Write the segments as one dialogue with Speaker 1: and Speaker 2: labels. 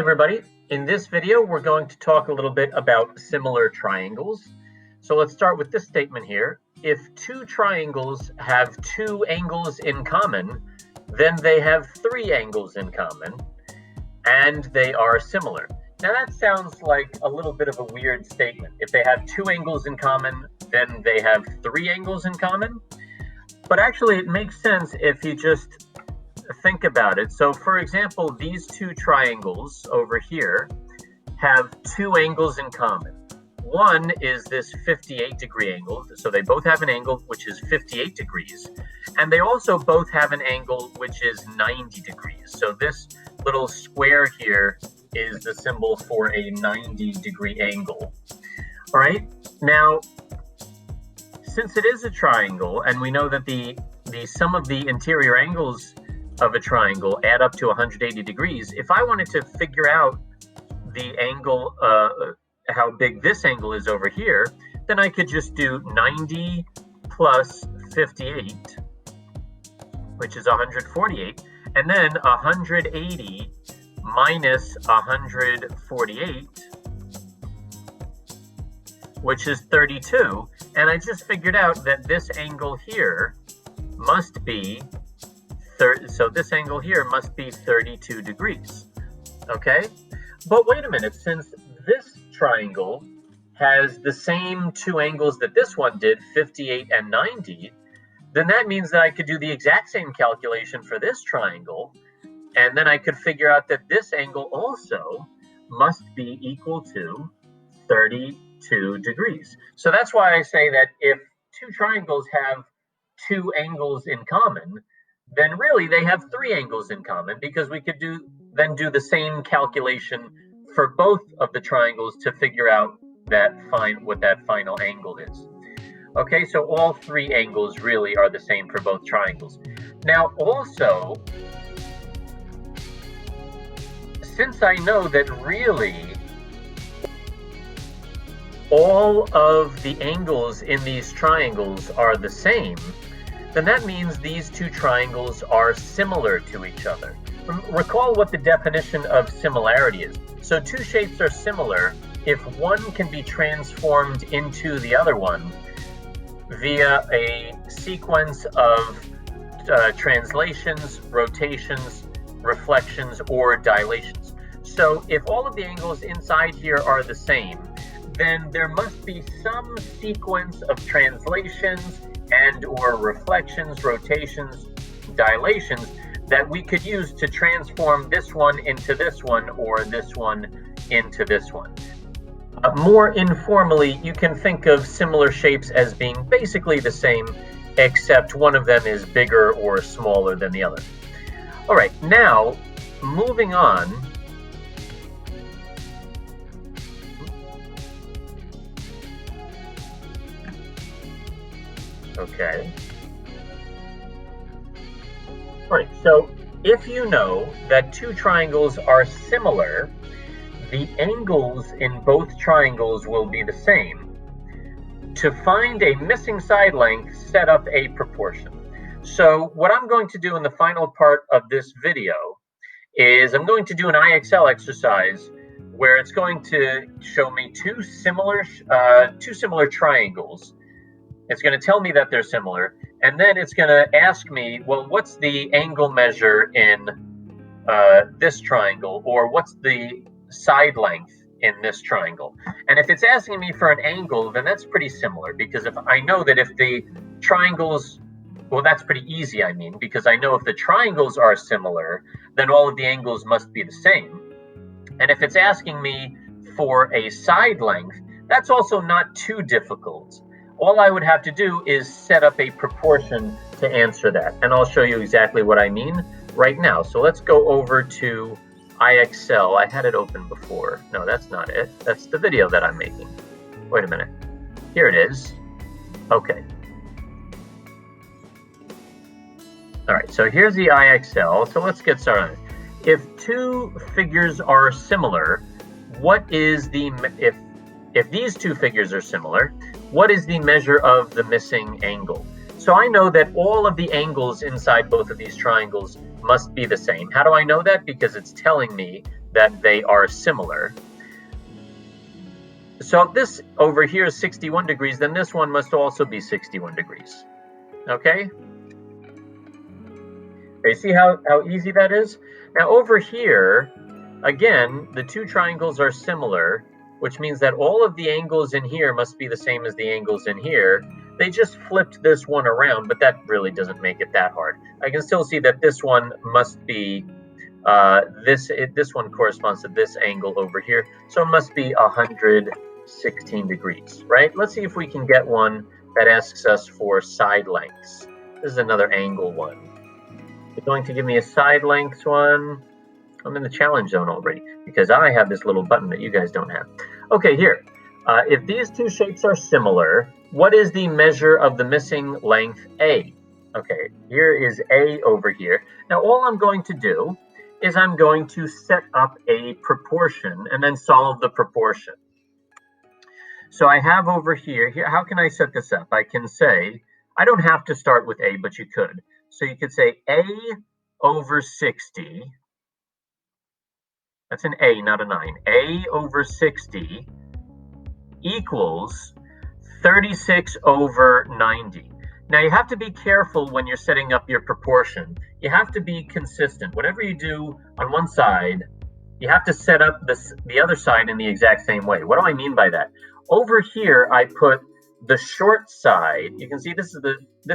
Speaker 1: everybody. In this video, we're going to talk a little bit about similar triangles. So let's start with this statement here. If two triangles have two angles in common, then they have three angles in common, and they are similar. Now that sounds like a little bit of a weird statement. If they have two angles in common, then they have three angles in common. But actually it makes sense if you just think about it. So for example, these two triangles over here have two angles in common. One is this 58-degree angle, so they both have an angle which is 58 degrees, and they also both have an angle which is 90 degrees. So this little square here is the symbol for a 90-degree angle. All right, now since it is a triangle, and we know that the sum of the interior angles of a triangle add up to 180 degrees, if I wanted to figure out the angle, how big this angle is over here, then I could just do 90 plus 58, which is 148, and then 180 minus 148, which is 32, and I just figured out that this angle here must be so this angle here must be 32 degrees, okay? But wait a minute, since this triangle has the same two angles that this one did, 58 and 90, then that means that I could do the exact same calculation for this triangle, and then I could figure out that this angle also must be equal to 32 degrees. So that's why I say that if two triangles have two angles in common, then really they have three angles in common, because we could do the same calculation for both of the triangles to figure out what that final angle is. Okay, so all three angles really are the same for both triangles. Now also, since I know that really all of the angles in these triangles are the same, then that means these two triangles are similar to each other. Recall what the definition of similarity is. So two shapes are similar if one can be transformed into the other one via a sequence of translations, rotations, reflections, or dilations. So if all of the angles inside here are the same, then there must be some sequence of translations and or reflections, rotations, dilations that we could use to transform this one into this one or this one into this one. More informally, you can think of similar shapes as being basically the same, except one of them is bigger or smaller than the other. All right, now moving on. Okay. All right, so if you know that two triangles are similar, the angles in both triangles will be the same. To find a missing side length, set up a proportion. So what I'm going to do in the final part of this video is I'm going to do an IXL exercise where it's going to show me two similar triangles. It's going to tell me that they're similar, and then it's going to ask me, well, what's the angle measure in this triangle, or what's the side length in this triangle? And if it's asking me for an angle, then that's pretty similar, because if I know that if the triangles, well, that's pretty easy, I mean, because I know if the triangles are similar, then all of the angles must be the same. And if it's asking me for a side length, that's also not too difficult. All I would have to do is set up a proportion to answer that. And I'll show you exactly what I mean right now. So let's go over to IXL. I had it open before. No, that's not it. That's the video that I'm making. Wait a minute. Here it is. Okay. All right, so here's the IXL. So let's get started. If two figures are similar, what is the, if these two figures are similar, what is the measure of the missing angle? So I know that all of the angles inside both of these triangles must be the same. How do I know that? Because it's telling me that they are similar. So if this over here is 61 degrees, then this one must also be 61 degrees. Okay? Okay, see how easy that is? Now over here, again, the two triangles are similar, which means that all of the angles in here must be the same as the angles in here. They just flipped this one around, but that really doesn't make it that hard. I can still see that this one must be, this one corresponds to this angle over here, so it must be 116 degrees, right? Let's see if we can get one that asks us for side lengths. This is another angle one. It's going to give me a side lengths one. I'm in the challenge zone already because I have this little button that you guys don't have. Okay, here. If these two shapes are similar, what is the measure of the missing length A? Okay, here is A over here. Now all I'm going to do is I'm going to set up a proportion and then solve the proportion. So I have over here, how can I set this up? I can say, I don't have to start with A, but you could. So you could say A over 60. That's an A, not a 9. A over 60 equals 36 over 90. Now you have to be careful when you're setting up your proportion. You have to be consistent. Whatever you do on one side, you have to set up the other side in the exact same way. What do I mean by that? Over here, I put the short side. You can see this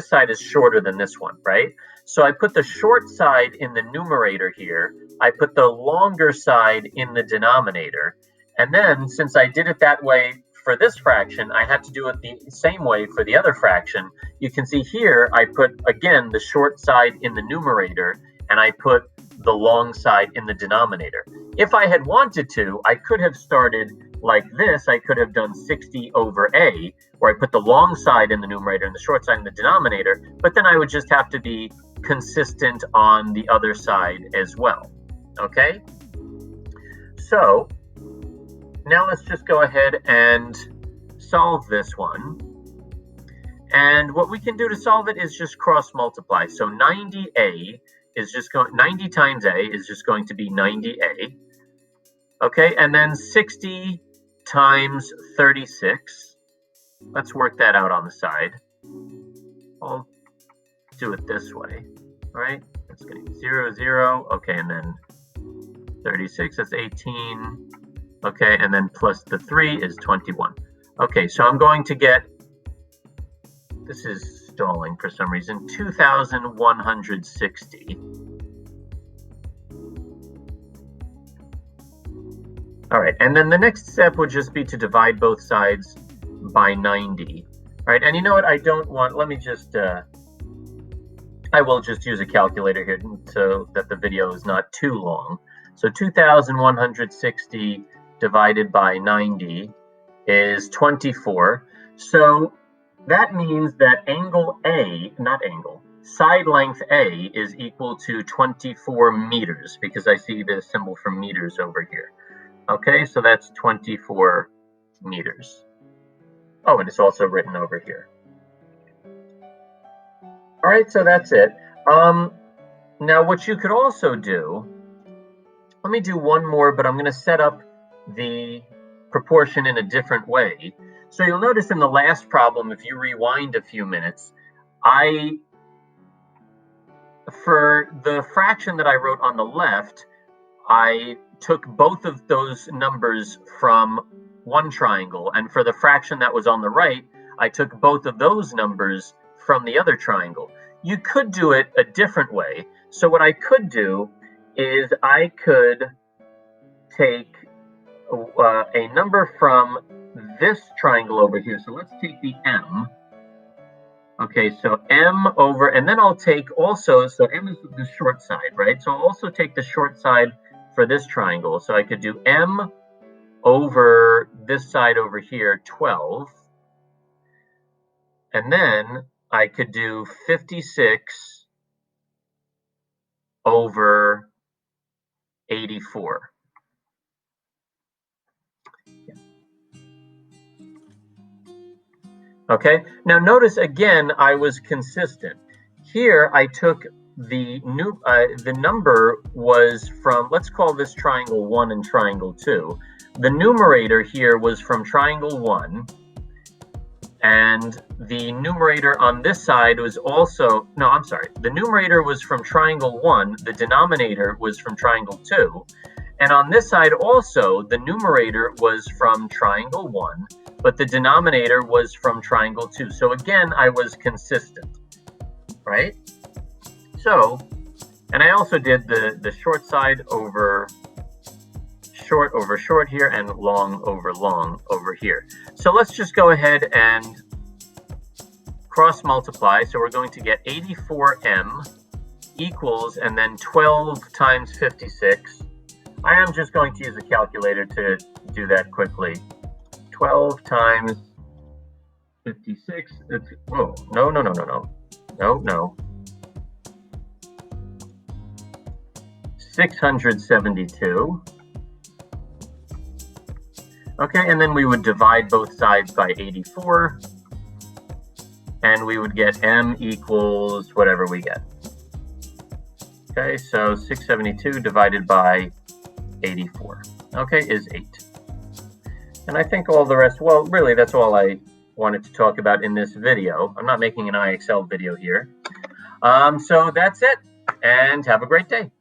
Speaker 1: side is shorter than this one, right? So I put the short side in the numerator here. I put the longer side in the denominator. And then since I did it that way for this fraction, I had to do it the same way for the other fraction. You can see here, I put, again, the short side in the numerator, and I put the long side in the denominator. If I had wanted to, I could have started like this. I could have done 60 over A, where I put the long side in the numerator and the short side in the denominator, but then I would just have to be consistent on the other side as well. Okay? So now let's just go ahead and solve this one. And what we can do to solve it is just cross multiply. So 90A is just going, 90 times A is just going to be 90A. Okay, and then 60 times 36. Let's work that out on the side. I'll do it this way, all right? That's going to be 0, 0. Okay, and then 36, that's 18. Okay, and then plus the 3 is 21. Okay, so I'm going to get, this is stalling for some reason, 2,160. All right, and then the next step would just be to divide both sides by 90. All right, and you know what? I don't want, let me just, I will just use a calculator here so that the video is not too long. So 2,160 divided by 90 is 24. So that means that angle A, not angle, side length A is equal to 24 meters because I see the symbol for meters over here. Okay, so that's 24 meters. Oh, and it's also written over here. All right, so that's it. Now what you could also do, let me do one more, but I'm going to set up the proportion in a different way. So you'll notice in the last problem, if you rewind a few minutes, for the fraction that I wrote on the left, I took both of those numbers from one triangle, and for the fraction that was on the right, I took both of those numbers from the other triangle. You could do it a different way. So what I could do is I could take a number from this triangle over here. So let's take the M. Okay, so M over, and then I'll take also, so M is the short side, right? So I'll also take the short side for this triangle. So I could do M over this side over here, 12. And then I could do 56 over 84. Okay, now notice again, I was consistent. Here I took the number was from, let's call this triangle 1 and triangle 2. The numerator here was from triangle 1, and the numerator on this side was also, no, I'm sorry, the numerator was from triangle 1, the denominator was from triangle 2, and on this side also, the numerator was from triangle 1, but the denominator was from triangle 2. So again, I was consistent, right? So, and I also did the short side over short here and long over here. So let's just go ahead and cross multiply. So we're going to get 84m equals, and then 12 times 56. I am just going to use a calculator to do that quickly. 12 times 56, it's, whoa, no. 672. Okay, and then we would divide both sides by 84, and we would get m equals whatever we get. Okay, so 672 divided by 84, okay, is 8. And I think all the rest, well, really, that's all I wanted to talk about in this video. I'm not making an IXL video here. So that's it, and have a great day.